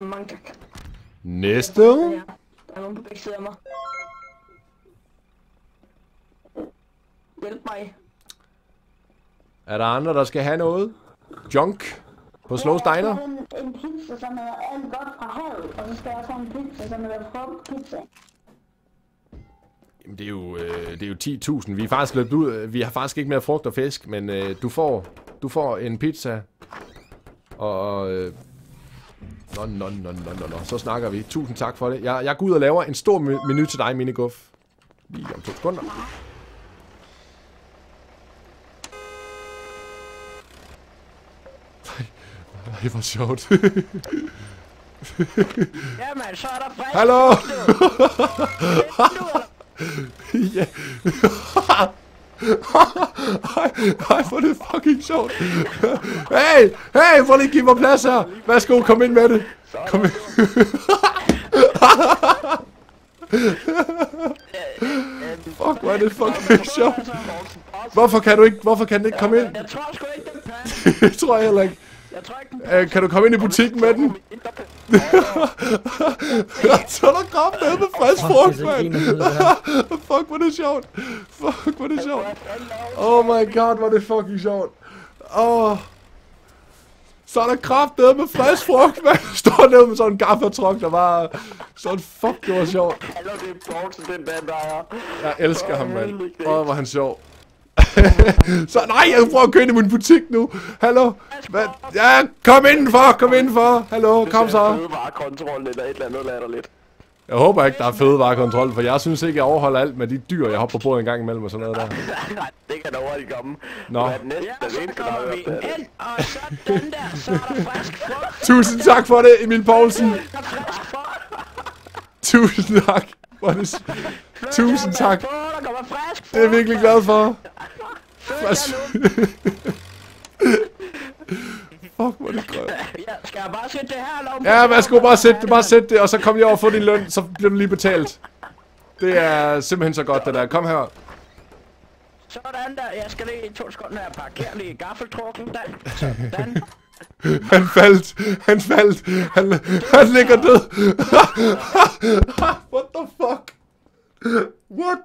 Mange tak. Næste. Ja, der er nogen på begge sider af mig. Hjælp mig. Er der andre, der skal have noget? Junk på Slows Diner? En pizza, som er alt godt fra havet, og så skal jeg også have en pizza, som er frugt pizza. Jamen, det er jo 10.000. Vi er faktisk løbet ud. Vi har faktisk ikke mere frugt og fisk, men du får en pizza. Og Nå. Så snakker vi. Tusind tak for det. Jeg går ud og laver en stor menu til dig, Miniguff. Lige om 2 sekunder. Ej, hvor sjovt. Jamen, så er der frisk. Hallo! Ja. Ej, hvor er det fucking sjovt. Hey, prøv lige at give mig plads her. Værsgo, kom ind med det. Kom ind. Fuck, hvor er det fucking sjovt. Hvorfor kan den ikke komme ind? Jeg tror sgu ikke, den passer. Det tror jeg heller ikke. Jeg tror ikke, den passer. Kan du komme ind i butikken med den? Så er der kraftedeme med frisk frugt, mand. Fuck, hvor er det sjovt. Fuck, hvor er det sjovt. Oh my god, hvor er det fucking sjovt. Så er der kraftedeme med frisk frugt, mand. Står nede med sådan en gaffertruck, der var sådan, fuck, det var sjovt. Hallo, det er Poulsen, den der er. Jeg elsker ham, mand. Hvor var han sjov. Så nej, jeg prøver at køre ind i min butik nu. Hallo. Ja, kom indenfor. Hallo, kom så. Fødevarekontrol eller et eller andet latterligt. Jeg håber ikke, der er fødevarekontrol, for jeg synes ikke, jeg overholder alt med de dyr, jeg hopper på en gang imellem og sådan noget der. Nej, det kan da hurtigt komme. Nå. Ja, så kommer vi ind, og så den der, så er der frisk frugt. Tusind tak for det, Emil Poulsen. Tusind tak. Tusind tak. Der kommer frisk frugt. Det er jeg virkelig glad for. Fuck, hvor er det grønt. Ja, skal jeg bare sætte det her eller? Ja, værsgo, bare sæt det, og så kom jeg over og få din løn, så bliver du lige betalt. Det er simpelthen så godt, det der. Kom her. Sådan der, jeg skal lige i 2 sekunder her parkere lige i gaffeltrukken der. Sådan. Han faldt. Han ligger død. What the fuck? What?